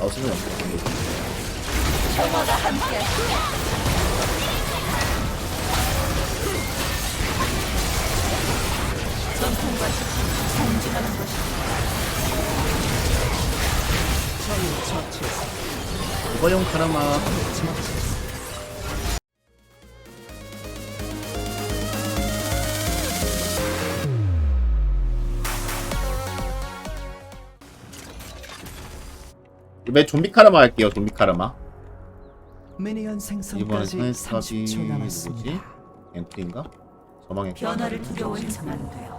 나오시면 평화가 함께하시길. 전통과 상징하는 것입니다. 오버용 카르마. 이번에 좀비 카르마 할게요. 좀비 카르마. 미니언 이번에 생성까지 사이스탑이 30초 뭐지? 남았습니다. 엔트인가? 저망의 변화를 두려워해서는 안 돼요.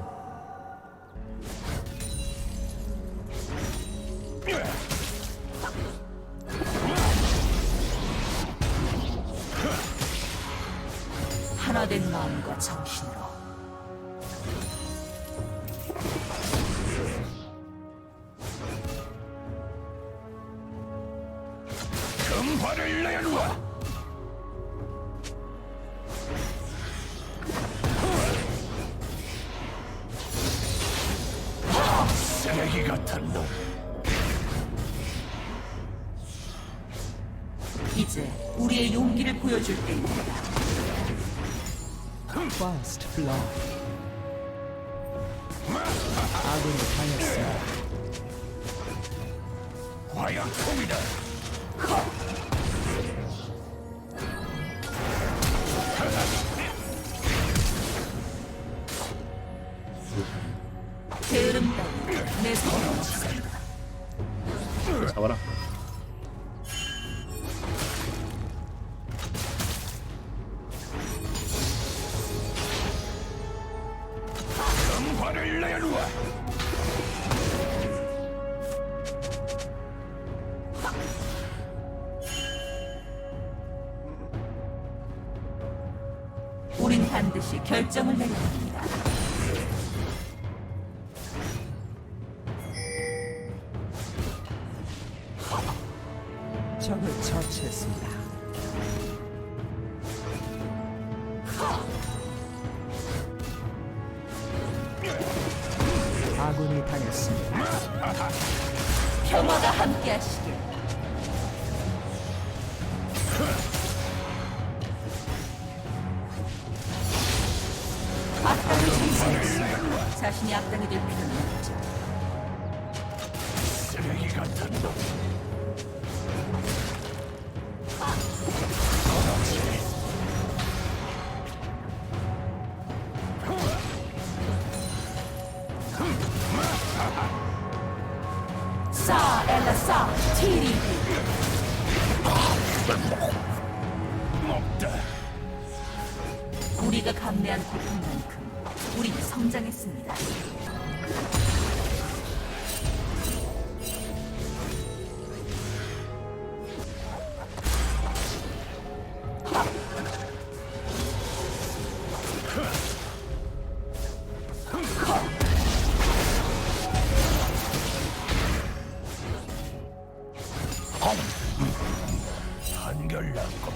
하나된 마음과 정신으로. 금화를 내놓아. 쓰레기 같은 놈. 이제 우리의 용기를 보여줄 때입니다. First blood. 아군이 당했습니다. 화약통이다. 게으름 따위 내 손에 없습니다. 잡아라. 금화를 내놓아. 우린 반드시 결정을 내려야 합니다. 적을 처치했습니다. 아군이 당했습니다. 평화가 함께하시길. 악당을 정신했으니 자신이 악당이 될 필요는 없죠. 쓰레기 같은 놈. 싸 엘라 싸 티리. 먹다. 우리가 감내한 고통만큼 우리는 성장했습니다. 한결났고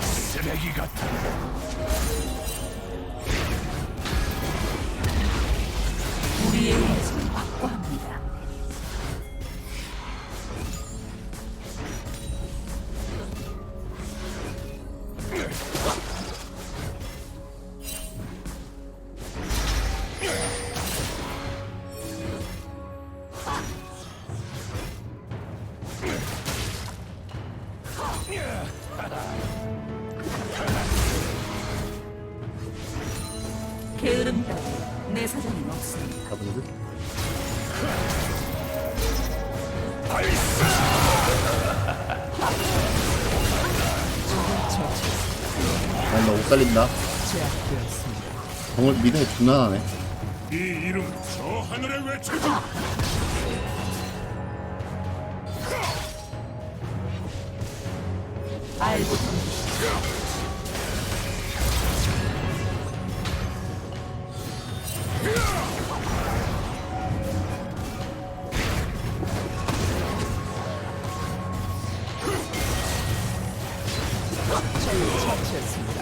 쓰레기 같은 놈. 우리의 의지는 확고합니다. 게으름 따위 내 사정이 없습니다. 잡은 듯. 나못 살린다. 제압되었습니다. 정말 믿음이 존나 나네. 이 이름 저 하늘에 외쳐주. 알고 덤비시죠. 적을 처치했습니다.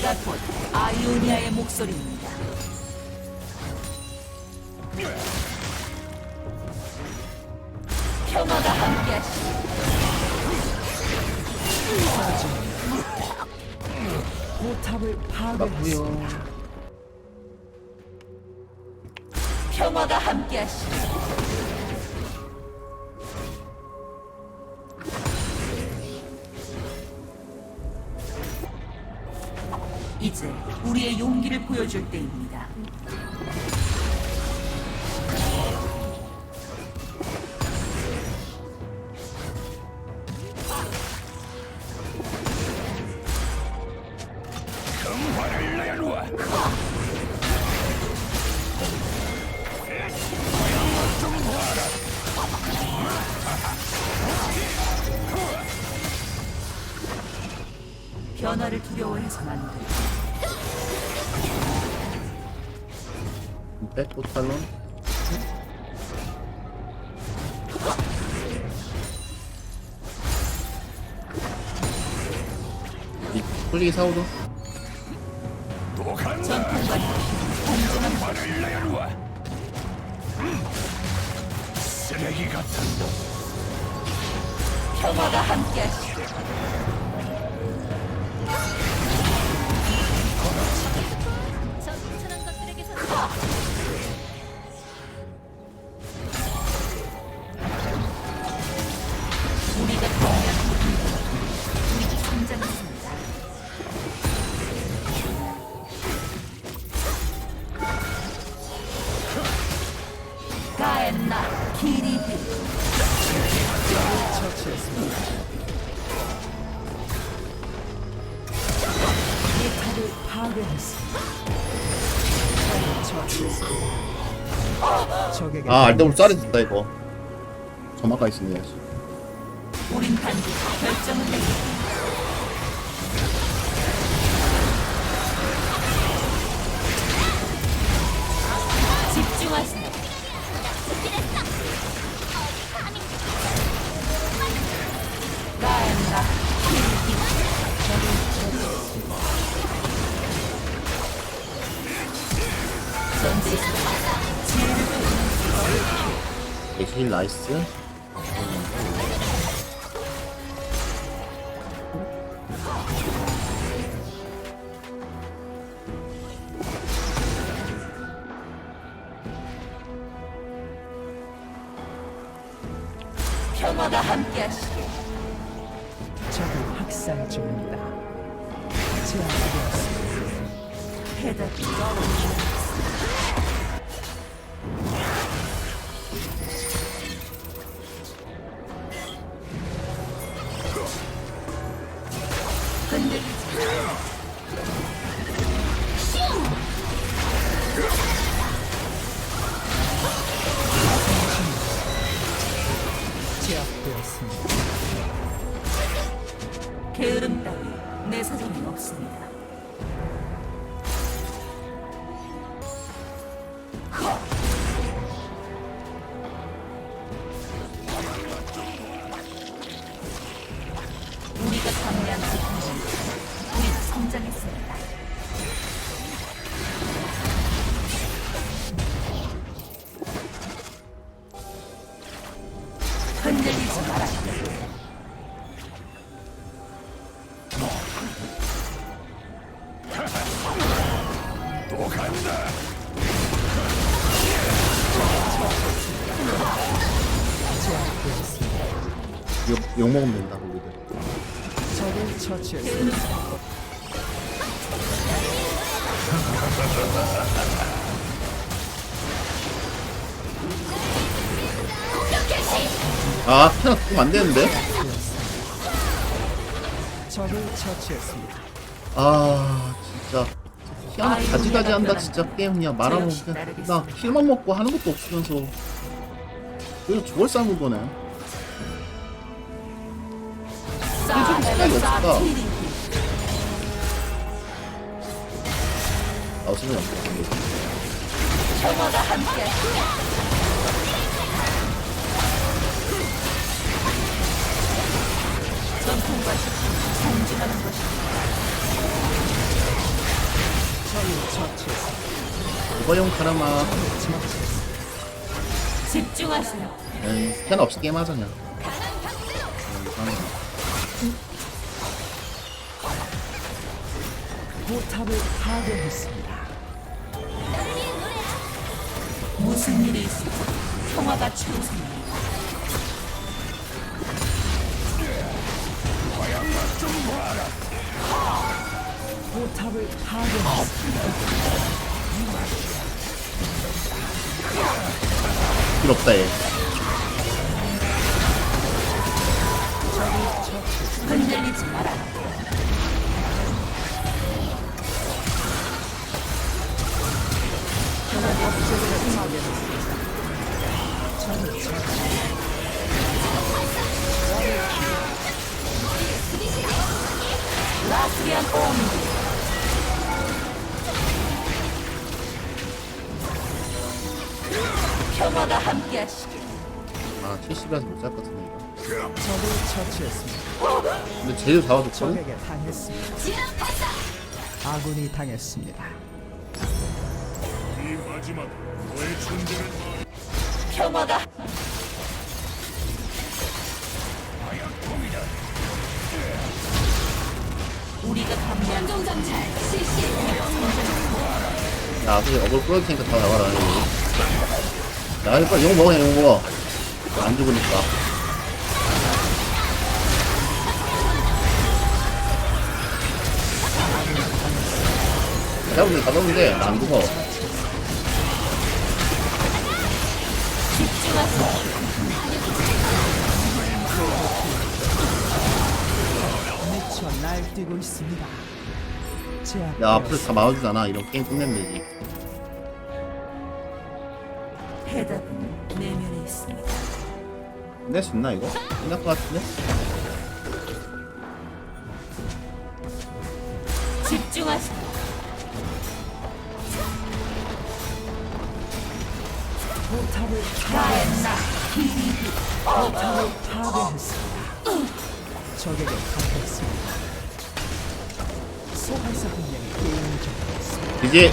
우리가 곧 아이오니아의 목소리입니다. 평화가 함께하시오. 포탑을 파괴했습니다. 평화가 함께하시오. 이제 우리의 용기를 보여줄 때입니다. 금화를 내놓아. 좀 봐라. 변화를 두려워해서는 안 돼. 백포탈론. 이 폴리 사오죠. 또 간다. 전통과 금화를 내놓아. 쓰레기 같은 놈. 평화가 함께하시오. 저처럼 것들에게서 우리가 우리가 성장했습니다. 가엔나 기리드 처치했습니다. 포탑을 파괴했습니다. 처치했습니다. 적에게 아 알더블 쌀이 이거. 점화가 있으네. 우린 반드시 결정을 내리겠다. 집중하세요. 나엔다 힐 나이스. 평화가 함께하시길. 적을 학살 중입니다. 제압되었습니다. 해답이 떨어지고 흔들리지 제압되었습니다. 게으름 따위 내 사정은 없습니다. 우리가 감내한 기쁨은 우리는 성장했습니다. 흔들리지 마라. 또 간다. 제압되었습니다. 욕 먹으면 된다 우리들. 적을 처치했습니다. 아 피나 죽으면 안 되는데. 적을 처치했습니다. 아 진짜 희한하 가지가지 한다 진짜. 게임 그냥 말하면 그냥 나 힐만 먹고 하는 것도 없으면서 그냥 저걸 싸는 거네. 생각이 없다. 아 생각이 없다. 평화가 함께하시길. 전통과 정진하는 것입니다. 처치했습니다. 오버용 카르마. 집중하세요. 에이, 스캔 없이 게임하자 그냥. 이상해. 포탑을 파괴했습니다. 무슨 일이 있을지 평화가 최우선이야. 포탑을 파괴했습니다. 필요 없다 얘. 흔들리지 마라. 라스리안 오미. 평화가 함께하시길. 아 70이라서 못 살 것 같은데 이거. 적을 처치했습니다. 근데 제일 잡아줬거든? 적에게 당했습니다. 아군이 당했습니다. 이 마지막 너의 존재를 평화가 우리가 감내한 정장잘 실시. 야 그래 어글 끌어줄 테니까 다 나와라 여기. 야 이거 이거 먹어 이거 먹어. 안 죽으니까. 잡으면 잡았는데 안 죽어. 미쳐 날뛰고 있습니다. 야 앞으로 다 막아주잖아. 이런 게임 끝내면 되지. 해답은 내면에 있습니다. 끝낼 수 있나 이거? 끝날 것 같은데? 집중하세요. 포탑을 가엔나. 파괴했습니다. 적에게 당했습니다. 소환사 한 명이 게임을 접했습니다. 이제